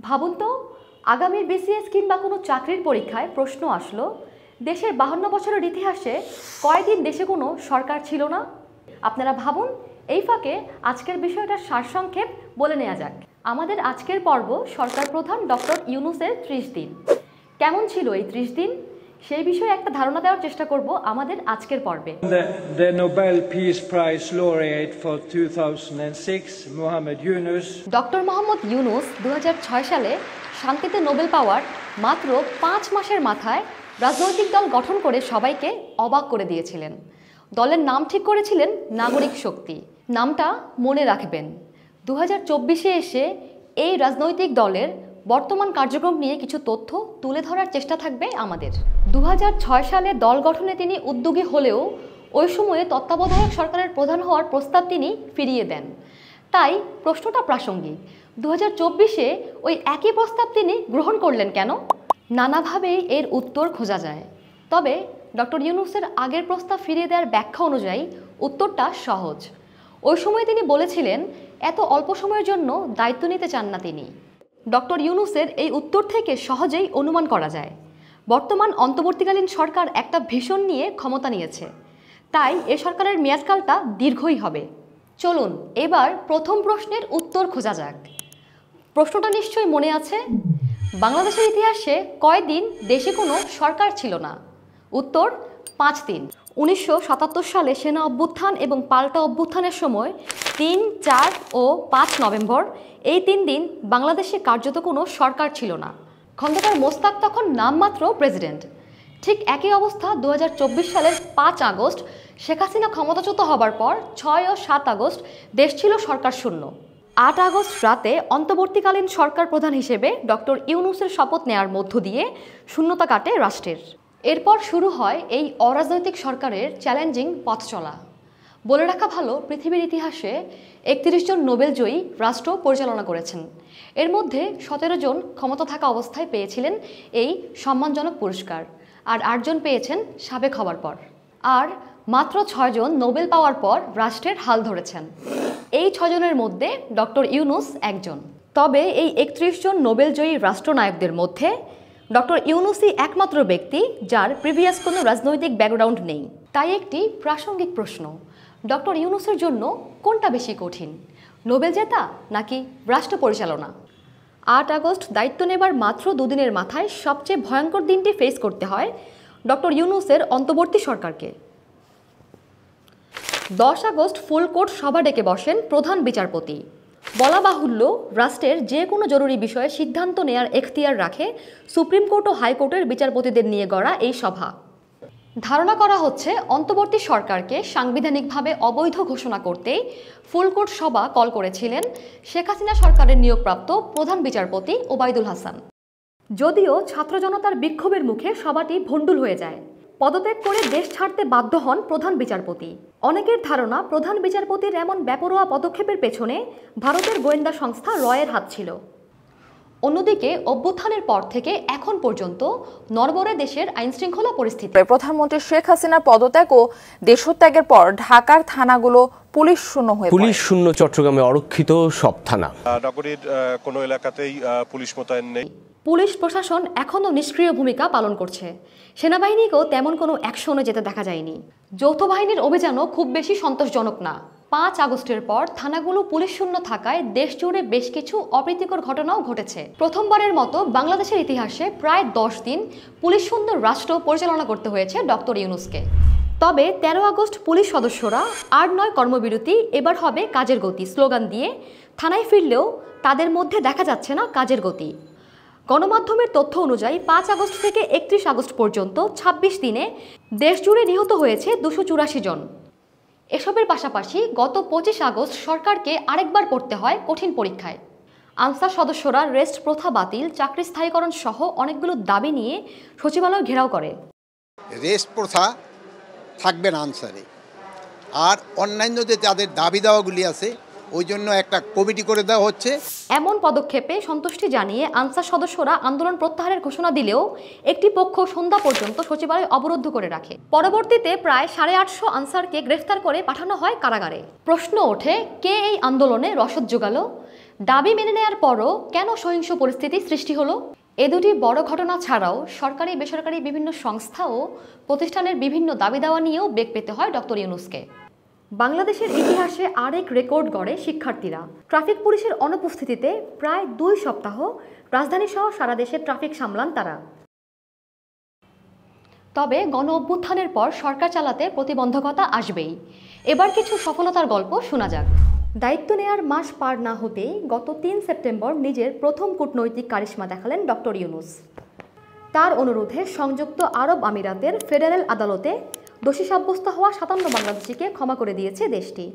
ভাবুন তো, আগামীর বিসিএস কিংবা কোনো চাকরির পরীক্ষায় প্রশ্ন আসলো, দেশের 52 বছরের ইতিহাসে কয়দিন দেশে কোনো সরকার ছিল না। আপনারা ভাবুন, এই ফাঁকে আজকের বিষয়টার সারসংক্ষেপ বলে নেওয়া যাক। আমাদের আজকের পর্ব সরকার প্রধান ডক্টর ইউনূসের 30 দিন। কেমন ছিল এই 30 দিন, সেই বিষয়ে একটা ধারণা দেওয়ার চেষ্টা করব আমাদের আজকের পর্বে। The Nobel Peace Prize laureate for 2006, Mohamed Yunus. Doctor Mohammad Yunus 2006 সালে শান্তিতে নোবেল পাওয়ার মাত্র 5 মাসের মাথায় রাজনৈতিক দল গঠন করে সবাইকে অবাক করে দিয়েছিলেন। দলের নাম ঠিক করেছিলেন নাগরিক শক্তি। নামটা মনে রাখবেন। 2024-এ এসে এই রাজনৈতিক দলের বর্তমান কার্যক্রম নিয়ে কিছু তথ্য তুলে ধরার চেষ্টা থাকবে আমাদের। 2006 সালে দল গঠনে তিনি উদ্যোগী হলেও ওই সময়ে তত্ত্বাবধায়ক সরকারের প্রধান হওয়ার প্রস্তাব তিনি ফিরিয়ে দেন। তাই প্রশ্নটা প্রাসঙ্গিক, 2024-এ ওই একই প্রস্তাব তিনি গ্রহণ করলেন কেন? নানাভাবেই এর উত্তর খোঁজা যায়, তবে ডক্টর ইউনূসের আগের প্রস্তাব ফিরিয়ে দেওয়ার ব্যাখ্যা অনুযায়ী উত্তরটা সহজ। ওই সময় তিনি বলেছিলেন এত অল্প সময়ের জন্য দায়িত্ব নিতে চান না তিনি। ডক্টর ইউনূসের এই উত্তর থেকে সহজেই অনুমান করা যায় বর্তমান অন্তর্বর্তীকালীন সরকার একটা ভিশন নিয়ে ক্ষমতা নিয়েছে, তাই এ সরকারের মেয়াদকালটা দীর্ঘই হবে। চলুন এবার প্রথম প্রশ্নের উত্তর খোঁজা যাক। প্রশ্নটা নিশ্চয়ই মনে আছে, বাংলাদেশের ইতিহাসে কয়দিন দেশে কোনো সরকার ছিল না? উত্তর 5 দিন। 1977 সালে সেনা অভ্যুত্থান এবং পাল্টা অভ্যুত্থানের সময় 3, 4 ও 5 নভেম্বর এই 3 দিন বাংলাদেশে কার্যত কোনো সরকার ছিল না। খন্দকার মোস্তাক তখন নামমাত্র প্রেসিডেন্ট। ঠিক একই অবস্থা 2024 সালের 5 আগস্ট শেখ হাসিনা ক্ষমতাচ্যুত হবার পর 6 ও 7 আগস্ট দেশ ছিল সরকার শূন্য। 8 আগস্ট রাতে অন্তর্বর্তীকালীন সরকার প্রধান হিসেবে ডক্টর ইউনূসের শপথ নেয়ার মধ্য দিয়ে শূন্যতা কাটে রাষ্ট্রের। এরপর শুরু হয় এই অরাজনৈতিক সরকারের চ্যালেঞ্জিং পথ চলা। বলে রাখা ভালো, পৃথিবীর ইতিহাসে 31 জন নোবেলজয়ী রাষ্ট্র পরিচালনা করেছেন। এর মধ্যে 17 জন ক্ষমতা থাকা অবস্থায় পেয়েছিলেন এই সম্মানজনক পুরস্কার, আর 8 জন পেয়েছেন সাবেক হবার পর। আর মাত্র 6 জন নোবেল পাওয়ার পর রাষ্ট্রের হাল ধরেছেন। এই 6 জনের মধ্যে ডক্টর ইউনূস একজন। তবে এই 31 জন নোবেলজয়ী রাষ্ট্রনায়কদের মধ্যে ডক্টর ইউনূসই একমাত্র ব্যক্তি যার প্রিভিয়াস কোনো রাজনৈতিক ব্যাকগ্রাউন্ড নেই। তাই একটি প্রাসঙ্গিক প্রশ্ন, ডক্টর ইউনূসের জন্য কোনটা বেশি কঠিন, নোবেল জেতা নাকি রাষ্ট্র পরিচালনা? 8 আগস্ট দায়িত্ব নেবার মাত্র 2 দিনের মাথায় সবচেয়ে ভয়ঙ্কর দিনটি ফেস করতে হয় ডক্টর ইউনূসের অন্তর্বর্তী সরকারকে। 10 আগস্ট ফুল কোর্ট সভা ডেকে বসেন প্রধান বিচারপতি। বলা বাহুল্য, রাষ্ট্রের যে কোনো জরুরি বিষয়ে সিদ্ধান্ত নেয়ার এখতিয়ার রাখে সুপ্রিম কোর্ট ও হাইকোর্টের বিচারপতিদের নিয়ে গড়া এই সভা। ধারণা করা হচ্ছে অন্তর্বর্তী সরকারকে সাংবিধানিকভাবে অবৈধ ঘোষণা করতেই ফুল কোর্ট সভা কল করেছিলেন শেখ হাসিনা সরকারের নিয়োগপ্রাপ্ত প্রধান বিচারপতি ওবায়দুল হাসান। যদিও ছাত্র জনতার বিক্ষোভের মুখে সভাটি ভণ্ডুল হয়ে যায়। পদত্যাগ করে দেশ ছাড়তে বাধ্য হন প্রধান বিচারপতি। অনেকের ধারণা প্রধান বিচারপতির এমন বেপরোয়া পদক্ষেপের পেছনে ভারতের গোয়েন্দা সংস্থা রয়ের হাত ছিল। অন্যদিকে অভ্যুত্থানের পর থেকে এখন পর্যন্ত নড়বড়ে দেশের আইনশৃঙ্খলা পরিস্থিতি। প্রধানমন্ত্রী শেখ হাসিনার পদত্যাগ ও দেশত্যাগের পর ঢাকার থানাগুলো পুলিশ শূন্য হয়ে পড়ে। পুলিশ শূন্য চট্টগ্রামে অরক্ষিত সব থানা। নগরীর কোনো এলাকাতেই পুলিশ মোতায়েন নেই। পুলিশ প্রশাসন এখনও নিষ্ক্রিয় ভূমিকা পালন করছে। সেনাবাহিনীকেও তেমন কোনো অ্যাকশনে যেতে দেখা যায়নি। যৌথ বাহিনীর অভিযানও খুব বেশি সন্তোষজনক না। 5 আগস্টের পর থানাগুলো পুলিশ শূন্য থাকায় দেশ জুড়ে বেশ কিছু অপ্রীতিকর ঘটনাও ঘটেছে। প্রথমবারের মতো বাংলাদেশের ইতিহাসে প্রায় 10 দিন পুলিশ শূন্য রাষ্ট্র পরিচালনা করতে হয়েছে ডক্টর ইউনূসকে। তবে 13 আগস্ট পুলিশ সদস্যরা আর নয় কর্মবিরতি, এবার হবে কাজের গতি স্লোগান দিয়ে থানায় ফিরলেও তাদের মধ্যে দেখা যাচ্ছে না কাজের গতি। গণমাধ্যমের তথ্য অনুযায়ী 5 আগস্ট থেকে 31 আগস্ট পর্যন্ত 26 দিনে দেশ জুড়ে নিহত হয়েছে 284 জন। এসবের পাশাপাশি গত 25 আগস্ট সরকারকে আরেকবার পড়তে হয় কঠিন পরীক্ষায়। আনসার সদস্যরা রেস্ট প্রথা বাতিল, চাকরি স্থায়ীকরণ সহ অনেকগুলো দাবি নিয়ে সচিবালয় ঘেরাও করে। রেস্ট প্রথা থাকবে না আনসারে, আর অন্যান্য যে যাদের দাবি দেওয়াগুলি আছে ওই জন্য একটা কমিটি করে দেওয়া হচ্ছে। এমন পদক্ষেপে সন্তুষ্টি জানিয়ে আনসার সদস্যরা আন্দোলন প্রত্যাহারের ঘোষণা দিলেও একটি পক্ষ সন্ধ্যা পর্যন্ত সচিবালয় অবরুদ্ধ করে রাখে। পরবর্তীতে প্রায় 850 আনসারকে গ্রেফতার করে পাঠানো হয় কারাগারে। প্রশ্ন ওঠে, কে এই আন্দোলনে রসদ জোগালো? দাবি মেনে নেওয়ার পরও কেন সহিংস পরিস্থিতি সৃষ্টি হলো? এ দুটি বড় ঘটনা ছাড়াও সরকারি বেসরকারি বিভিন্ন সংস্থা ও প্রতিষ্ঠানের বিভিন্ন দাবি দেওয়া নিয়েও বেগ পেতে হয় ডক্টর ইউনূসকে। বাংলাদেশের ইতিহাসে আরেক রেকর্ড গড়ে শিক্ষার্থীরা। ট্রাফিক পুলিশের অনুপস্থিতিতে প্রায় 2 সপ্তাহ রাজধানীসহ সারা দেশে ট্রাফিক সামলান তারা। তবে গণ অভ্যুত্থানের পর সরকার চালাতে প্রতিবন্ধকতা আসবেই। এবার কিছু সফলতার গল্প শোনা যাক। দায়িত্ব নেয়ার মাস পার না হতেই গত 3 সেপ্টেম্বর নিজের প্রথম কূটনৈতিক কারিশমা দেখালেন ডক্টর ইউনূস। তার অনুরোধে সংযুক্ত আরব আমিরাতের ফেডারেল আদালতে দোষী সাব্যস্ত হওয়া 57 বাংলাদেশিকে ক্ষমা করে দিয়েছে দেশটি।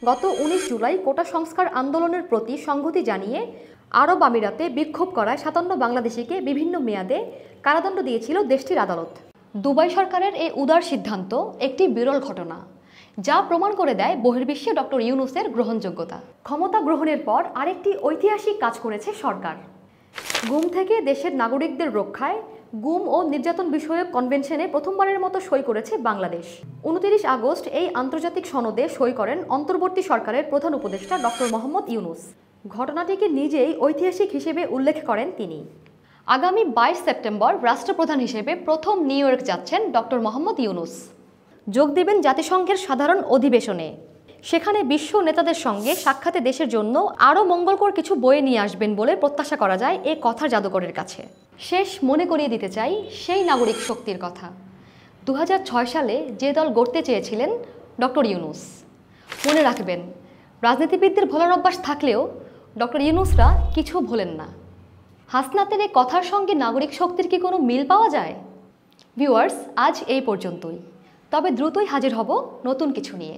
গত 19 জুলাই কোটা সংস্কার আন্দোলনের প্রতি সংহতি জানিয়ে আরব আমিরাতে বিক্ষোভ করায় 57 বাংলাদেশিকে বিভিন্ন মেয়াদে কারাদণ্ড দিয়েছিল দেশটির আদালত। দুবাই সরকারের এই উদার সিদ্ধান্ত একটি বিরল ঘটনা, যা প্রমাণ করে দেয় বহির্বিশ্বে ডক্টর ইউনূসের গ্রহণযোগ্যতা। ক্ষমতা গ্রহণের পর আরেকটি ঐতিহাসিক কাজ করেছে সরকার। গুম থেকে দেশের নাগরিকদের রক্ষায় গুম ও নির্যাতন বিষয়ক কনভেনশনে প্রথমবারের মতো সই করেছে বাংলাদেশ। 29 আগস্ট এই আন্তর্জাতিক সনদে সই করেন অন্তর্বর্তী সরকারের প্রধান উপদেষ্টা ডক্টর মোহাম্মদ ইউনূস। ঘটনাটিকে নিজেই ঐতিহাসিক হিসেবে উল্লেখ করেন তিনি। আগামী 22 সেপ্টেম্বর রাষ্ট্রপ্রধান হিসেবে প্রথম নিউ ইয়র্ক যাচ্ছেন ডক্টর মোহাম্মদ ইউনূস। যোগ দেবেন জাতিসংঘের সাধারণ অধিবেশনে। সেখানে বিশ্ব নেতাদের সঙ্গে সাক্ষাতে দেশের জন্য আরও মঙ্গলকর কিছু বয়ে নিয়ে আসবেন বলে প্রত্যাশা করা যায় এ কথার জাদুকরের কাছে। শেষ মনে করিয়ে দিতে চাই সেই নাগরিক শক্তির কথা, 2006 সালে যে দল গড়তে চেয়েছিলেন ডক্টর ইউনূস। মনে রাখবেন, রাজনীতিবিদদের ভোলার অভ্যাস থাকলেও ডক্টর ইউনূসরা কিছু ভোলেন না। হাসনাতের এই কথার সঙ্গে নাগরিক শক্তির কি কোনো মিল পাওয়া যায়? ভিউয়ার্স, আজ এই পর্যন্তই। তবে দ্রুতই হাজির হব নতুন কিছু নিয়ে।